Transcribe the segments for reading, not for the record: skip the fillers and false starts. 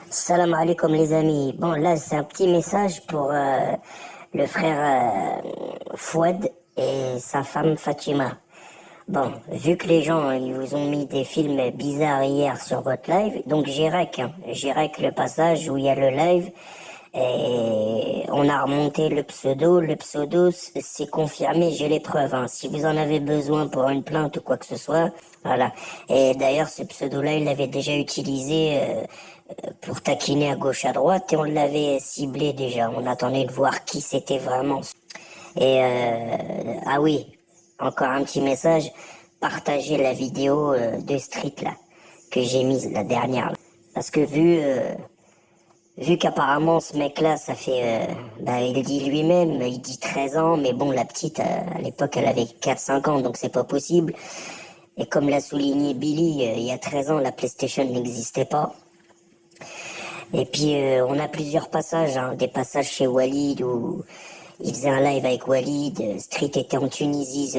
Salam alaikum les amis. Bon là c'est un petit message pour le frère Fouad et sa femme Fatima. Bon, vu que les gens ils vous ont mis des films bizarres hier sur votre live, donc j'ai rec le passage où il y a le live et on a remonté le pseudo c'est confirmé, j'ai les preuves, hein. Si vous en avez besoin pour une plainte ou quoi que ce soit, voilà. Et d'ailleurs ce pseudo-là il l'avait déjà utilisé pour taquiner à gauche à droite et on l'avait ciblé déjà. On attendait de voir qui c'était vraiment. Et ah oui, encore un petit message, partagez la vidéo de Street là que j'ai mise la dernière. Là. Parce que vu qu'apparemment ce mec-là, ça fait, il dit lui-même, il dit 13 ans, mais bon, la petite, à l'époque, elle avait 4-5 ans, donc c'est pas possible. Et comme l'a souligné Billy, il y a 13 ans, la PlayStation n'existait pas. Et puis on a plusieurs passages, hein, des passages chez Walid où il faisait un live avec Walid. Street était en Tunisie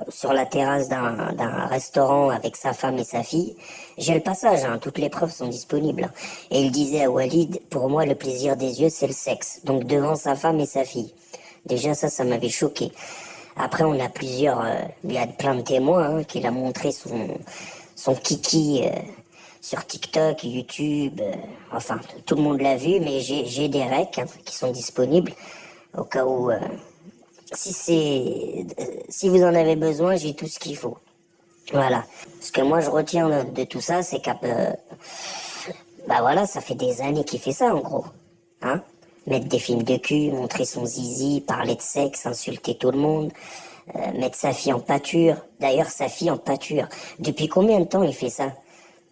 sur la terrasse d'un restaurant avec sa femme et sa fille. J'ai le passage, hein, toutes les preuves sont disponibles. Hein. Et il disait à Walid, pour moi le plaisir des yeux c'est le sexe. Donc devant sa femme et sa fille. Déjà ça m'avait choqué. Après on a plusieurs, il y a plein de témoins hein, qu'il a montré son kiki. Sur TikTok, YouTube, enfin tout le monde l'a vu, mais j'ai des recs hein, qui sont disponibles au cas où si vous en avez besoin, j'ai tout ce qu'il faut. Voilà. Ce que moi je retiens de tout ça, c'est voilà, ça fait des années qu'il fait ça en gros, hein. Mettre des films de cul, montrer son zizi, parler de sexe, insulter tout le monde, mettre sa fille en pâture. D'ailleurs, sa fille en pâture. Depuis combien de temps il fait ça?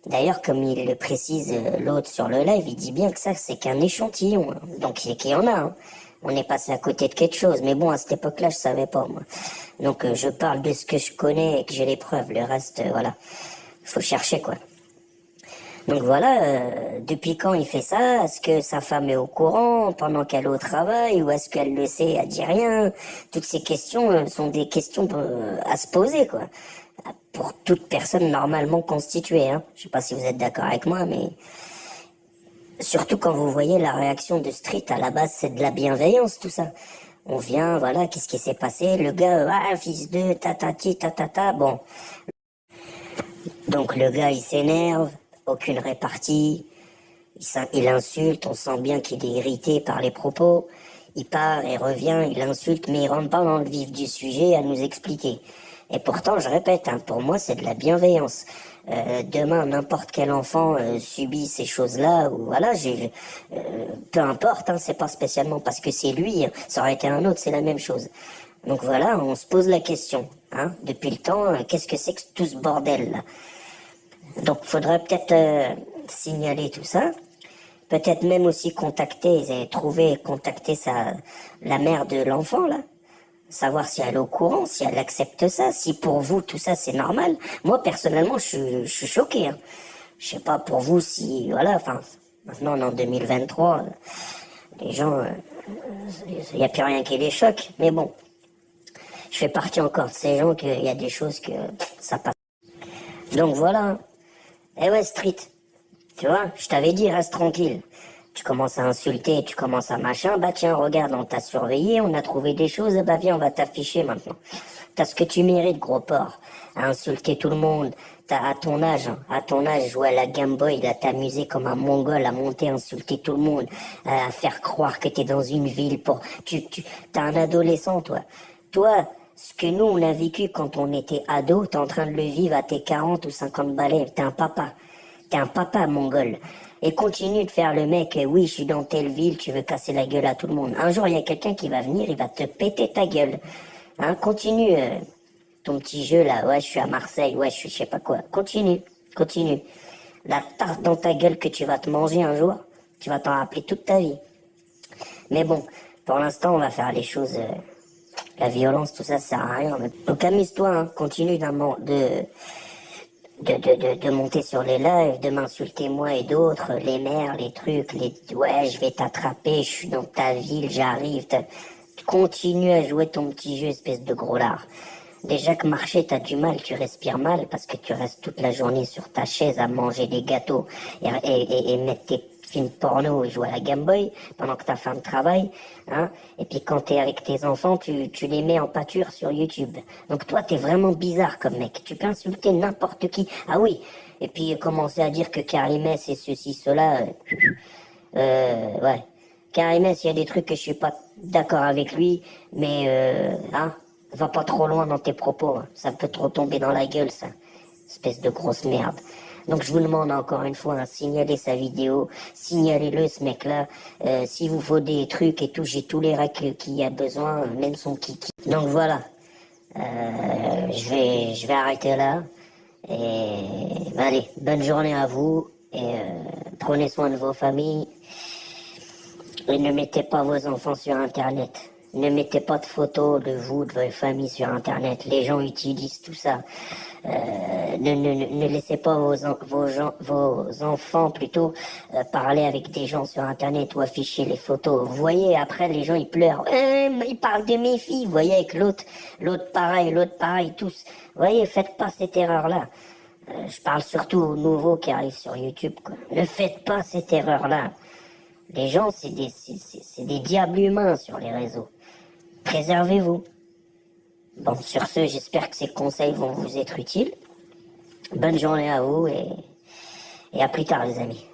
D'ailleurs, comme il le précise l'autre sur le live, il dit bien que ça, c'est qu'un échantillon. Hein. Donc, il y en a. Hein. On est passé à côté de quelque chose. Mais bon, à cette époque-là, je savais pas, moi. Donc, je parle de ce que je connais et que j'ai les preuves. Le reste, voilà. Faut chercher, quoi. Donc voilà, depuis quand il fait ça? Est-ce que sa femme est au courant pendant qu'elle est au travail ou est-ce qu'elle le sait, elle dit rien? Toutes ces questions sont des questions à se poser, quoi. Pour toute personne normalement constituée. Hein. Je sais pas si vous êtes d'accord avec moi, mais surtout quand vous voyez la réaction de Street, à la base c'est de la bienveillance tout ça. On vient, voilà, qu'est-ce qui s'est passé? Le gars, fils de tatati tatata, bon. Donc le gars il s'énerve, aucune répartie, il insulte, on sent bien qu'il est irrité par les propos. Il part et revient, il insulte, mais il rentre pas dans le vif du sujet à nous expliquer. Et pourtant, je répète, hein, pour moi, c'est de la bienveillance. Demain, n'importe quel enfant subit ces choses-là, ou voilà, peu importe, hein, c'est pas spécialement parce que c'est lui, hein, ça aurait été un autre, c'est la même chose. Donc voilà, on se pose la question, hein, depuis le temps, qu'est-ce que c'est que tout ce bordel-là? Donc, faudrait peut-être signaler tout ça. Peut-être même aussi contacter la mère de l'enfant, là. Savoir si elle est au courant, si elle accepte ça, si pour vous tout ça c'est normal. Moi, personnellement, je suis choqué. Hein. Je sais pas pour vous si, voilà, enfin, maintenant on est en 2023, les gens, il n'y a plus rien qui les choque. Mais bon, je fais partie encore de ces gens qu'il y a des choses que ça passe. Donc voilà. Hein. Eh ouais, Street. Tu vois, je t'avais dit, reste tranquille. Tu commences à insulter, tu commences à machin, bah tiens, regarde, on t'a surveillé, on a trouvé des choses, et bah viens, on va t'afficher maintenant. T'as ce que tu mérites, gros porc, à insulter tout le monde. T'as à ton âge, jouer à la Game Boy, à t'amuser comme un mongol, à monter, insulter tout le monde, à faire croire que t'es dans une ville pour... T'as un adolescent, toi. Toi, ce que nous, on a vécu quand on était ado, t'es en train de le vivre à tes 40 ou 50 balais, t'es un papa. T'es un papa mongol. Et continue de faire le mec, oui, je suis dans telle ville, tu veux casser la gueule à tout le monde. Un jour, il y a quelqu'un qui va venir, il va te péter ta gueule. Hein, continue ton petit jeu là, ouais, je suis à Marseille, ouais, je suis je sais pas quoi. Continue. La tarte dans ta gueule que tu vas te manger un jour, tu vas t'en rappeler toute ta vie. Mais bon, pour l'instant, on va faire les choses... la violence, tout ça, ça sert à rien. Donc amuse-toi, hein, continue de monter sur les lives, de m'insulter moi et d'autres, les mères, les trucs, ouais, je vais t'attraper, je suis dans ta ville, j'arrive. Continue à jouer ton petit jeu, espèce de gros lard. Déjà que marcher, t'as du mal, tu respires mal parce que tu restes toute la journée sur ta chaise à manger des gâteaux et mettre tes films porno et jouer à la Game Boy pendant que ta femme travaille, hein. Et puis quand t'es avec tes enfants, tu les mets en pâture sur YouTube. Donc toi, t'es vraiment bizarre comme mec. Tu peux insulter n'importe qui. Ah oui. Et puis commencer à dire que Karimès c'est ceci, cela. Ouais. Karimès, il y a des trucs que je suis pas d'accord avec lui, mais hein, va pas trop loin dans tes propos, hein. Ça peut trop tomber dans la gueule, ça. Espèce de grosse merde. Donc je vous demande encore une fois, hein, signalez sa vidéo, signalez-le ce mec-là. S'il vous faut des trucs et tout, j'ai tous les règles qu'il y a besoin, même son kiki. Donc voilà. Je vais arrêter là. Et allez, bonne journée à vous et prenez soin de vos familles. Et ne mettez pas vos enfants sur Internet. Ne mettez pas de photos de vous, de votre famille sur Internet. Les gens utilisent tout ça. Ne laissez pas vos enfants plutôt parler avec des gens sur Internet ou afficher les photos. Vous voyez, après les gens ils pleurent. Ils parlent de mes filles. Vous voyez, avec l'autre pareil, tous. Vous voyez, faites pas cette erreur-là. Je parle surtout aux nouveaux qui arrivent sur YouTube, quoi. Ne faites pas cette erreur-là. Les gens, c'est des diables humains sur les réseaux. Préservez-vous. Bon, sur ce, j'espère que ces conseils vont vous être utiles. Bonne journée à vous et à plus tard, les amis.